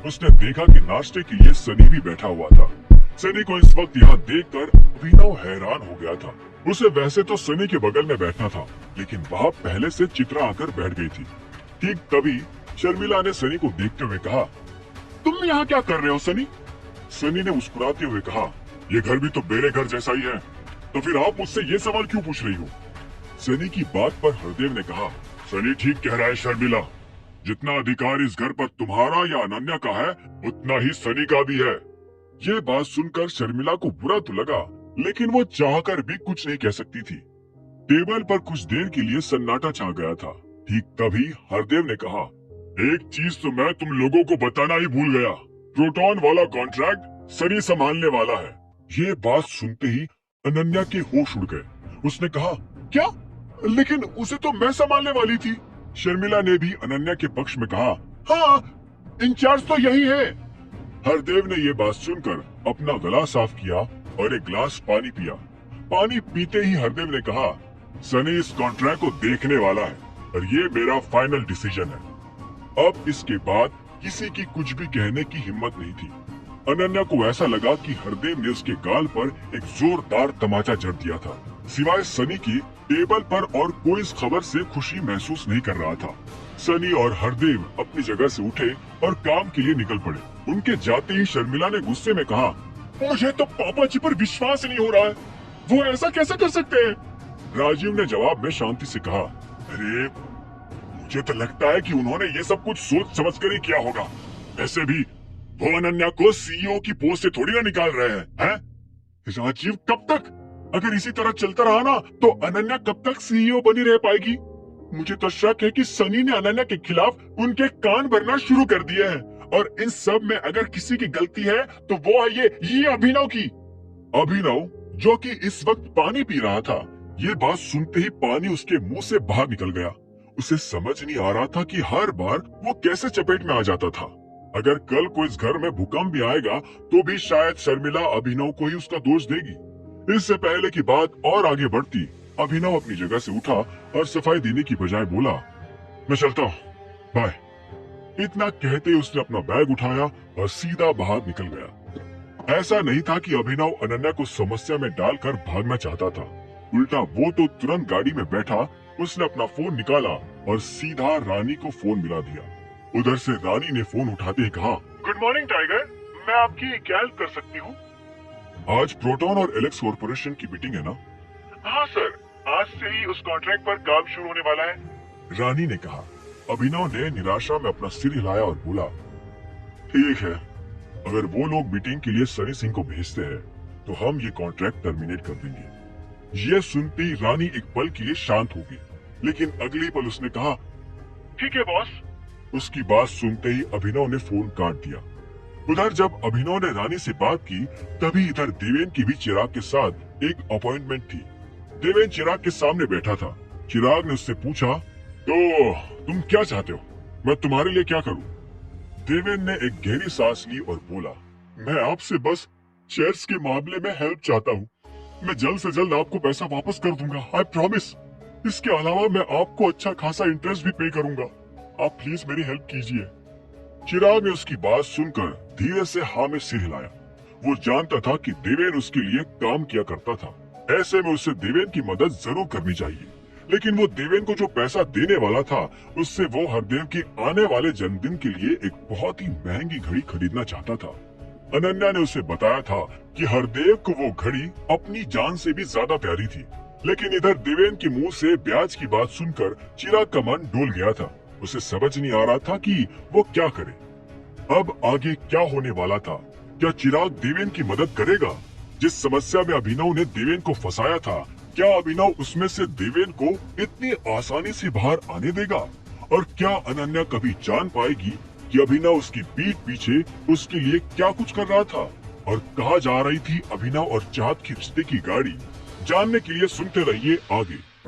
उसने देखा कि नाश्ते के लिए सनी भी बैठा हुआ था। सनी को इस वक्त यहाँ देखकर अभिनव हैरान हो गया था। उसे वैसे तो सनी के बगल में बैठना था, लेकिन वहाँ पहले से चित्रा आकर बैठ गई थी। ठीक तभी शर्मिला ने सनी को देखते हुए कहा, तुम यहाँ क्या कर रहे हो सनी? सनी ने मुस्कुराते हुए कहा, ये घर भी तो मेरे घर जैसा ही है, तो फिर आप मुझसे ये सवाल क्यों पूछ रही हो? सनी की बात पर हरदेव ने कहा, सनी ठीक कह रहा है शर्मिला, जितना अधिकार इस घर पर तुम्हारा या अनन्या का है, उतना ही सनी का भी है। ये बात सुनकर शर्मिला को बुरा तो लगा, लेकिन वो चाहकर भी कुछ नहीं कह सकती थी। टेबल पर कुछ देर के लिए सन्नाटा छा गया था। ठीक तभी हरदेव ने कहा, एक चीज तो मैं तुम लोगों को बताना ही भूल गया, प्रोटॉन वाला कॉन्ट्रैक्ट सनी संभालने वाला है। ये बात सुनते ही अनन्या के होश उड़ गए। उसने कहा, क्या? लेकिन उसे तो मैं संभालने वाली थी। शर्मिला ने भी अनन्या के पक्ष में कहा, हाँ, इंचार्ज तो यही है। हरदेव ने ये बात सुनकर अपना गला साफ किया और एक गिलास पानी पिया। पानी पीते ही हरदेव ने कहा, सनी इस कॉन्ट्रैक्ट को देखने वाला है और ये मेरा फाइनल डिसीजन है। अब इसके बाद किसी की कुछ भी कहने की हिम्मत नहीं थी। अनन्या को ऐसा लगा कि हरदेव ने उसके गाल पर एक जोरदार तमाचा जड़ दिया था। सिवाय सनी की टेबल पर और कोई इस खबर से खुशी महसूस नहीं कर रहा था। सनी और हरदेव अपनी जगह से उठे और काम के लिए निकल पड़े। उनके जाते ही शर्मिला ने गुस्से में कहा, मुझे तो पापा जी पर विश्वास नहीं हो रहा है, वो ऐसा कैसे कर सकते हैं? राजीव ने जवाब में शांति से कहा, अरे मुझे तो लगता है कि उन्होंने ये सब कुछ सोच समझ कर ही किया होगा। ऐसे भी वो अनन्या को सीईओ की पोस्ट से थोड़ी ना निकाल रहे हैं? राजीव, कब तक? अगर इसी तरह चलता रहा ना तो अनन्या कब तक सीईओ बनी रह पाएगी? मुझे तो शक है कि सनी ने अनन्या के खिलाफ उनके कान भरना शुरू कर दिए हैं, और इन सब में अगर किसी की गलती है तो वो है ये अभिनव की। अभिनव, जो कि इस वक्त पानी पी रहा था, ये बात सुनते ही पानी उसके मुंह से बाहर निकल गया। उसे समझ नहीं आ रहा था कि हर बार वो कैसे चपेट में आ जाता था। अगर कल को इस घर में भूकंप भी आएगा तो भी शायद शर्मिला अभिनव को ही उसका दोष देगी। इससे पहले की बात और आगे बढ़ती, अभिनव अपनी जगह से उठा और सफाई देने की बजाय बोला, मैं चलता हूँ, बाय। इतना कहते उसने अपना बैग उठाया और सीधा बाहर निकल गया। ऐसा नहीं था कि अभिनव अनन्या को समस्या में डालकर भागना चाहता था, उल्टा वो तो तुरंत गाड़ी में बैठा, उसने अपना फोन निकाला और सीधा रानी को फोन मिला दिया। उधर से रानी ने फोन उठाते ही कहा, गुड मॉर्निंग टाइगर, मैं आपकी क्या हेल्प कर सकती हूँ? आज प्रोटॉन और एलेक्स कॉर्पोरेशन की मीटिंग है ना? हाँ सर, आज से ही उस कॉन्ट्रैक्ट पर काम शुरू होने वाला है, रानी ने कहा। अभिनव ने निराशा में अपना सिर हिलाया और बोला, ठीक है, अगर वो लोग मीटिंग के लिए सनी सिंह को भेजते हैं तो हम ये कॉन्ट्रैक्ट टर्मिनेट कर देंगे। ये सुनती रानी एक पल के लिए शांत हो गई, लेकिन अगले पल उसने कहा, ठीक है बॉस। उसकी बात सुनते ही अभिनव ने फोन काट दिया। उधर जब अभिनव ने रानी से बात की, तभी इधर देवेन की भी चिराग के साथ एक अपॉइंटमेंट थी। देवेन चिराग के सामने बैठा था। चिराग ने उससे पूछा, तो तुम क्या चाहते हो? मैं तुम्हारे लिए क्या करूं? देवेन ने एक गहरी सांस ली और बोला, मैं आपसे बस शेयर्स के मामले में हेल्प चाहता हूँ। मैं जल्द से जल्द आपको पैसा वापस कर दूंगा, आई प्रॉमिस। इसके अलावा मैं आपको अच्छा खासा इंटरेस्ट भी पे करूंगा। आप प्लीज मेरी हेल्प कीजिए। चिराग ने उसकी बात सुनकर धीरे से हाँ में सिर हिलाया। वो जानता था कि देवेन उसके लिए काम किया करता था, ऐसे में उसे देवेन की मदद जरूर करनी चाहिए। लेकिन वो देवेन को जो पैसा देने वाला था, उससे वो हरदेव के आने वाले जन्मदिन के लिए एक बहुत ही महंगी घड़ी खरीदना चाहता था। अनन्या ने उसे बताया था कि हरदेव को वो घड़ी अपनी जान से भी ज्यादा प्यारी थी। लेकिन इधर देवेन के मुंह से ब्याज की बात सुनकर चिराग का मन डोल गया था। उसे समझ नहीं आ रहा था कि वो क्या करे। अब आगे क्या होने वाला था? क्या चिराग देवेन की मदद करेगा? जिस समस्या में अभिनव ने देवेन को फंसाया था, क्या अभिनव उसमें से देवेन को इतनी आसानी से बाहर आने देगा? और क्या अनन्या कभी जान पाएगी कि अभिनव उसकी पीठ पीछे उसके लिए क्या कुछ कर रहा था? और कहाँ जा रही थी अभिनव और चाहत की रिश्ते की गाड़ी? जानने के लिए सुनते रहिए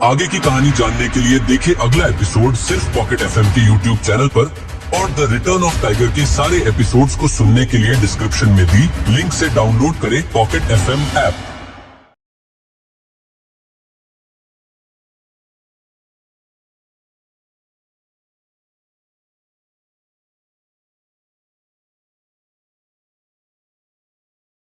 आगे की कहानी जानने के लिए देखें अगला एपिसोड सिर्फ पॉकेट एफएम के यूट्यूब चैनल पर, और द रिटर्न ऑफ टाइगर के सारे एपिसोड्स को सुनने के लिए डिस्क्रिप्शन में दी लिंक से डाउनलोड करें पॉकेट एफएम ऐप।